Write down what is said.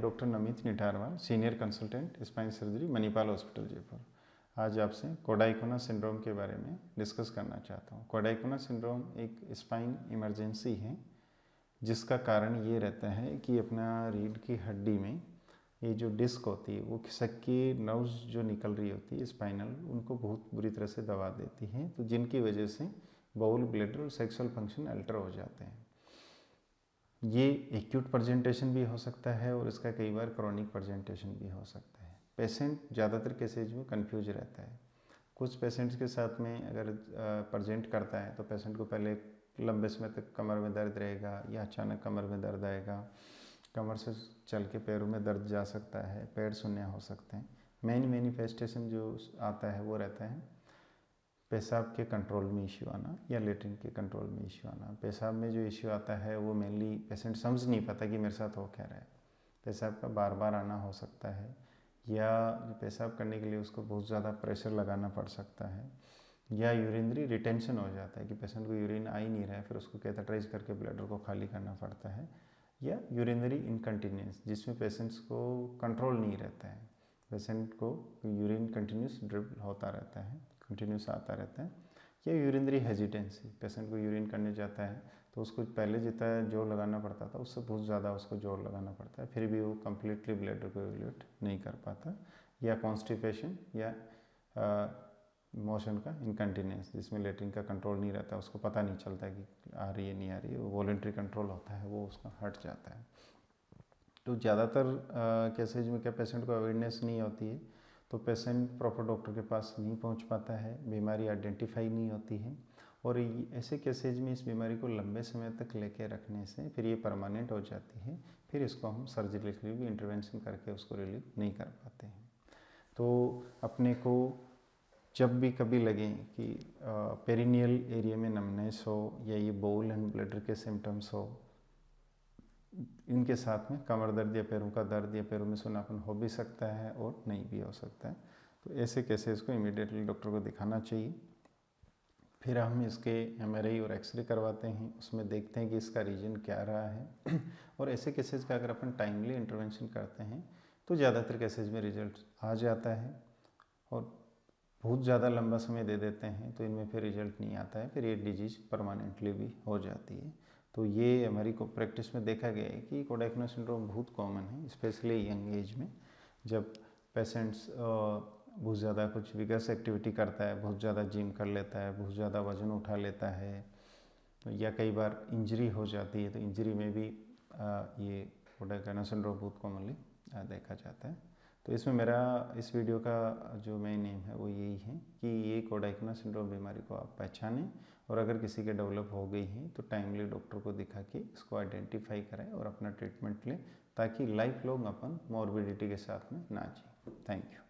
Doctor Namit Nitharwal, senior consultant spine surgery, Manipal hospital Jaipur. आज आपसे कोडाइकोना syndrome के बारे में डिस्कस करना चाहता हूँ। कोडाइकोना सिंड्रोम एक स्पाइन इमरजेंसी है जिसका कारण ये रहता है कि अपना रीढ़ की हड्डी में ये जो डिस्क होती है वो खिसक के नर्व्स जो निकल रही होती है स्पाइनल, उनको बहुत बुरी तरह से दबा देती है, तो जिनकी वजह से बाउल, ब्लैडर और सेक्सुअल फंक्शन अल्टर हो जाते हैं। ये एक्यूट प्रेजेंटेशन भी हो सकता है और इसका कई बार क्रॉनिक प्रेजेंटेशन भी हो सकता है। पेशेंट ज़्यादातर केसेज में कंफ्यूज रहता है। कुछ पेशेंट्स के साथ में अगर प्रेजेंट करता है तो पेशेंट को पहले लंबे समय तक कमर में दर्द रहेगा या अचानक कमर में दर्द आएगा, कमर से चल के पैरों में दर्द जा सकता है, पैर शून्य हो सकते हैं। मेन मैनिफेस्टेशन जो आता है वो रहता है पेशाब के कंट्रोल में इश्यू आना या लेटरिन के कंट्रोल में इश्यू आना। पेशाब में जो इश्यू आता है वो मेनली पेशेंट समझ नहीं पाता कि मेरे साथ हो क्या रहा है। पेशाब का बार बार आना हो सकता है या पेशाब करने के लिए उसको बहुत ज़्यादा प्रेशर लगाना पड़ सकता है, या यूरिनरी रिटेंशन हो जाता है कि पेशेंट को यूरिन आ ही नहीं रहा है, फिर उसको कैथेटराइज करके ब्लैडर को खाली करना पड़ता है, या यूरिनरी इनकंटिन्यूस जिसमें पेशेंट्स को कंट्रोल नहीं रहता है, पेशेंट को यूरिन कंटिन्यूस ड्रिप होता रहता है, कंटिन्यूस आता रहता है, या यूरिनरी हेजिटेंसी, पेशेंट को यूरिन करने जाता है तो उसको पहले जितना जोर लगाना पड़ता था उससे बहुत ज़्यादा उसको जोर लगाना पड़ता है, फिर भी वो कम्प्लीटली ब्लैडर को एवल्यूट नहीं कर पाता, या कॉन्स्टिपेशन या मोशन का इनकंटिन्यूस जिसमें लेटरिन का कंट्रोल नहीं रहता, उसको पता नहीं चलता कि आ रही है नहीं आ रही है, वो वॉलंटरी कंट्रोल होता है वो उसका हट जाता है। तो ज़्यादातर केसेज में क्या पेशेंट को अवेयरनेस नहीं होती है, तो पेशेंट प्रॉपर डॉक्टर के पास नहीं पहुंच पाता है, बीमारी आइडेंटिफाई नहीं होती है, और ऐसे केसेज में इस बीमारी को लंबे समय तक लेके रखने से फिर ये परमानेंट हो जाती है, फिर इसको हम सर्जिकली भी इंटरवेंशन करके उसको रिलीव नहीं कर पाते हैं। तो अपने को जब भी कभी लगे कि पेरिनियल एरिया में नमनेस हो या ये बाउल एंड ब्लैडर के सिम्टम्स हो, इनके साथ में कमर दर्द या पैरों का दर्द या पैरों में सुनापन हो भी सकता है और नहीं भी हो सकता है, तो ऐसे केसेस को इमीडिएटली डॉक्टर को दिखाना चाहिए। फिर हम इसके MRI और एक्सरे करवाते हैं, उसमें देखते हैं कि इसका रीजन क्या रहा है और ऐसे केसेस का अगर अपन टाइमली इंटरवेंशन करते हैं तो ज़्यादातर केसेस में रिजल्ट आ जाता है, और बहुत ज़्यादा लंबा समय दे देते हैं तो इनमें फिर रिजल्ट नहीं आता है, फिर ये डिजीज़ परमानेंटली भी हो जाती है। तो ये हमारी को प्रैक्टिस में देखा गया है कि कोडाइकोना सिंड्रोम बहुत कॉमन है, स्पेशली यंग एज में, जब पेशेंट्स बहुत ज़्यादा कुछ विगस एक्टिविटी करता है, बहुत ज़्यादा जिम कर लेता है, बहुत ज़्यादा वजन उठा लेता है, या कई बार इंजरी हो जाती है, तो इंजरी में भी ये कोडाइकोना सिंड्रोम बहुत कॉमनली देखा जाता है। तो इसमें मेरा इस वीडियो का जो मेन एम है वो यही है कि ये कोडाइकोना सिंड्रोम बीमारी को आप पहचानें, और अगर किसी के डेवलप हो गई है तो टाइमली डॉक्टर को दिखा के इसको आइडेंटिफाई करें और अपना ट्रीटमेंट लें, ताकि लाइफ लॉन्ग अपन मॉर्बिडिटी के साथ में ना जिए। Thank you.